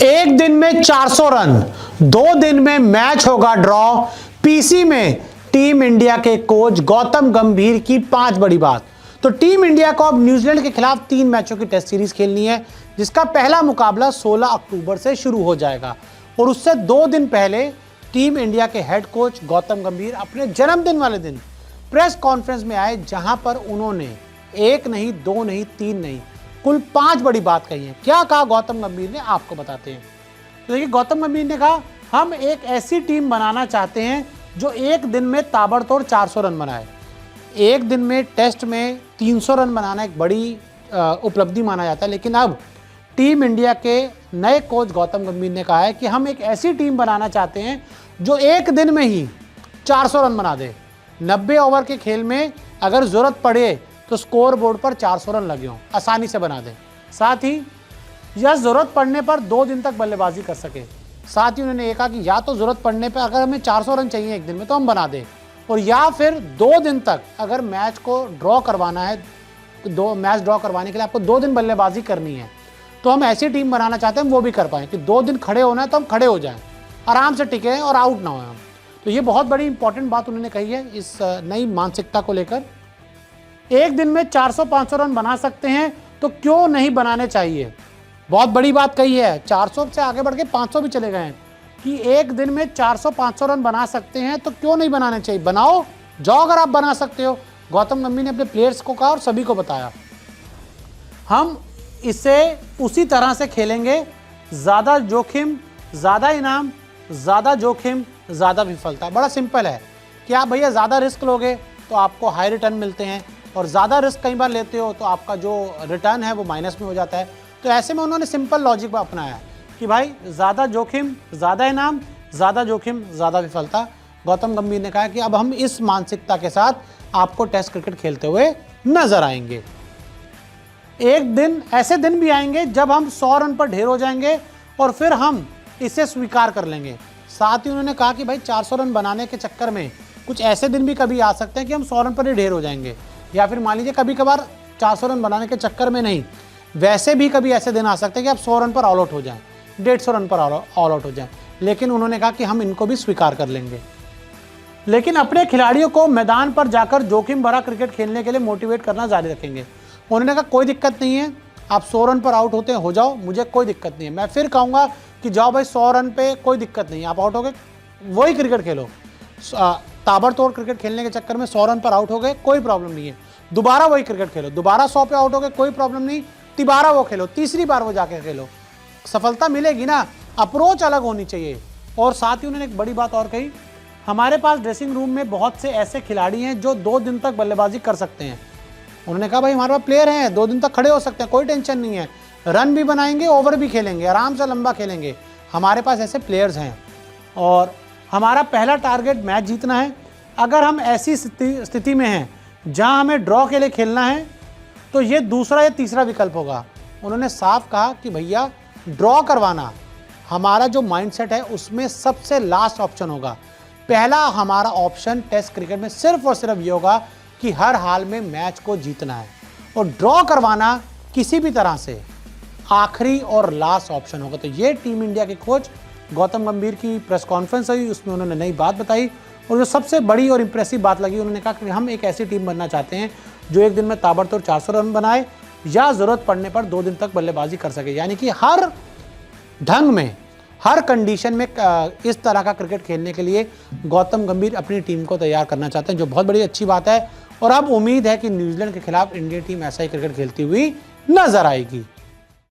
एक दिन में 400 रन, 2 दिन में मैच होगा ड्रॉ। पीसी में टीम इंडिया के कोच गौतम गंभीर की 5 बड़ी बात। तो टीम इंडिया को अब न्यूजीलैंड के खिलाफ 3 मैचों की टेस्ट सीरीज खेलनी है, जिसका पहला मुकाबला 16 अक्टूबर से शुरू हो जाएगा। और उससे 2 दिन पहले टीम इंडिया के हेड कोच गौतम गंभीर अपने जन्मदिन वाले दिन प्रेस कॉन्फ्रेंस में आए, जहां पर उन्होंने 1 नहीं, 2 नहीं, 3 नहीं, कुल 5 बड़ी बात कही है। क्या कहा गौतम गंभीर ने, आपको बताते हैं। तो देखिए, गौतम गंभीर ने कहा, हम एक ऐसी टीम बनाना चाहते हैं जो एक दिन में ताबड़तोड़ 400 रन बनाए। एक दिन में टेस्ट में 300 रन बनाना एक बड़ी उपलब्धि माना जाता है, लेकिन अब टीम इंडिया के नए कोच गौतम गंभीर ने कहा है कि हम एक ऐसी टीम बनाना चाहते हैं जो एक दिन में ही 400 रन बना दे। 90 ओवर के खेल में अगर जरूरत पड़े तो स्कोर बोर्ड पर 400 रन लगे हों, आसानी से बना दे। साथ ही या जरूरत पड़ने पर 2 दिन तक बल्लेबाजी कर सके। साथ ही उन्होंने कहा कि या तो जरूरत पड़ने पर अगर हमें 400 रन चाहिए एक दिन में तो हम बना दें, और या फिर 2 दिन तक अगर मैच को ड्रॉ करवाना है, 2 मैच ड्रॉ करवाने के लिए आपको 2 दिन बल्लेबाजी करनी है, तो हम ऐसी टीम बनाना चाहते हैं हम वो भी कर पाएँ कि 2 दिन खड़े होना है तो हम खड़े हो जाएं, आराम से टिके और आउट ना हो हम। तो ये बहुत बड़ी इंपॉर्टेंट बात उन्होंने कही है इस नई मानसिकता को लेकर। एक दिन में 400-500 रन बना सकते हैं तो क्यों नहीं बनाने चाहिए, बहुत बड़ी बात कही है। 400 से आगे बढ़ के 500 भी चले गए हैं कि एक दिन में 400-500 रन बना सकते हैं तो क्यों नहीं बनाने चाहिए। बनाओ जाओ, अगर आप बना सकते हो। गौतम गंभीर ने अपने प्लेयर्स को कहा और सभी को बताया, हम इसे उसी तरह से खेलेंगे, ज़्यादा जोखिम ज़्यादा इनाम, ज़्यादा जोखिम ज़्यादा विफलता। बड़ा सिंपल है कि आप भैया ज़्यादा रिस्क लोगे तो आपको हाई रिटर्न मिलते हैं, और ज़्यादा रिस्क कई बार लेते हो तो आपका जो रिटर्न है वो माइनस में हो जाता है। तो ऐसे में उन्होंने सिंपल लॉजिक अपनाया है कि भाई ज़्यादा जोखिम ज़्यादा इनाम, ज़्यादा जोखिम ज़्यादा विफलता। गौतम गंभीर ने कहा कि अब हम इस मानसिकता के साथ आपको टेस्ट क्रिकेट खेलते हुए नजर आएंगे। एक दिन ऐसे दिन भी आएंगे जब हम 100 रन पर ढेर हो जाएंगे और फिर हम इसे स्वीकार कर लेंगे। साथ ही उन्होंने कहा कि भाई 400 रन बनाने के चक्कर में कुछ ऐसे दिन भी कभी आ सकते हैं कि हम 100 रन पर ही ढेर हो जाएंगे, या फिर मान लीजिए कभी कभार 400 रन बनाने के चक्कर में नहीं, वैसे भी कभी ऐसे दिन आ सकते हैं कि आप 100 रन पर ऑल आउट हो जाएं, 150 रन पर ऑल आउट हो जाएं। लेकिन उन्होंने कहा कि हम इनको भी स्वीकार कर लेंगे, लेकिन अपने खिलाड़ियों को मैदान पर जाकर जोखिम भरा क्रिकेट खेलने के लिए मोटिवेट करना जारी रखेंगे। उन्होंने कहा कोई दिक्कत नहीं है, आप 100 रन पर आउट होते हैं हो जाओ, मुझे कोई दिक्कत नहीं है। मैं फिर कहूँगा कि जाओ भाई 100 रन पे कोई दिक्कत नहीं है, आप आउट हो गए वही क्रिकेट खेलो। ताबड़तोड़ क्रिकेट खेलने के चक्कर में 100 रन पर आउट हो गए कोई प्रॉब्लम नहीं है, दोबारा वही क्रिकेट खेलो, दोबारा 100 पे आउट हो गए कोई प्रॉब्लम नहीं, तिबारा वो खेलो, तीसरी बार वो जाके खेलो, सफलता मिलेगी ना। अप्रोच अलग होनी चाहिए। और साथ ही उन्होंने एक बड़ी बात और कही, हमारे पास ड्रेसिंग रूम में बहुत से ऐसे खिलाड़ी हैं जो 2 दिन तक बल्लेबाजी कर सकते हैं। उन्होंने कहा भाई हमारे पास प्लेयर हैं 2 दिन तक खड़े हो सकते हैं, कोई टेंशन नहीं है, रन भी बनाएंगे, ओवर भी खेलेंगे, आराम से लंबा खेलेंगे, हमारे पास ऐसे प्लेयर्स हैं। और हमारा पहला टारगेट मैच जीतना है। अगर हम ऐसी स्थिति में हैं जहां हमें ड्रॉ के लिए खेलना है तो ये दूसरा या तीसरा विकल्प होगा। उन्होंने साफ कहा कि भैया ड्रॉ करवाना हमारा जो माइंडसेट है उसमें सबसे लास्ट ऑप्शन होगा। पहला हमारा ऑप्शन टेस्ट क्रिकेट में सिर्फ और सिर्फ ये होगा कि हर हाल में मैच को जीतना है, और ड्रॉ करवाना किसी भी तरह से आखिरी और लास्ट ऑप्शन होगा। तो ये टीम इंडिया के कोच गौतम गंभीर की प्रेस कॉन्फ्रेंस हुई, उसमें उन्होंने नई बात बताई। और जो सबसे बड़ी और इंप्रेसिव बात लगी, उन्होंने कहा कि हम एक ऐसी टीम बनना चाहते हैं जो एक दिन में ताबड़तोड़ 400 रन बनाए या ज़रूरत पड़ने पर 2 दिन तक बल्लेबाजी कर सके। यानी कि हर ढंग में, हर कंडीशन में इस तरह का क्रिकेट खेलने के लिए गौतम गंभीर अपनी टीम को तैयार करना चाहते हैं, जो बहुत बड़ी अच्छी बात है। और अब उम्मीद है कि न्यूजीलैंड के खिलाफ इंडियन टीम ऐसा ही क्रिकेट खेलती हुई नजर आएगी।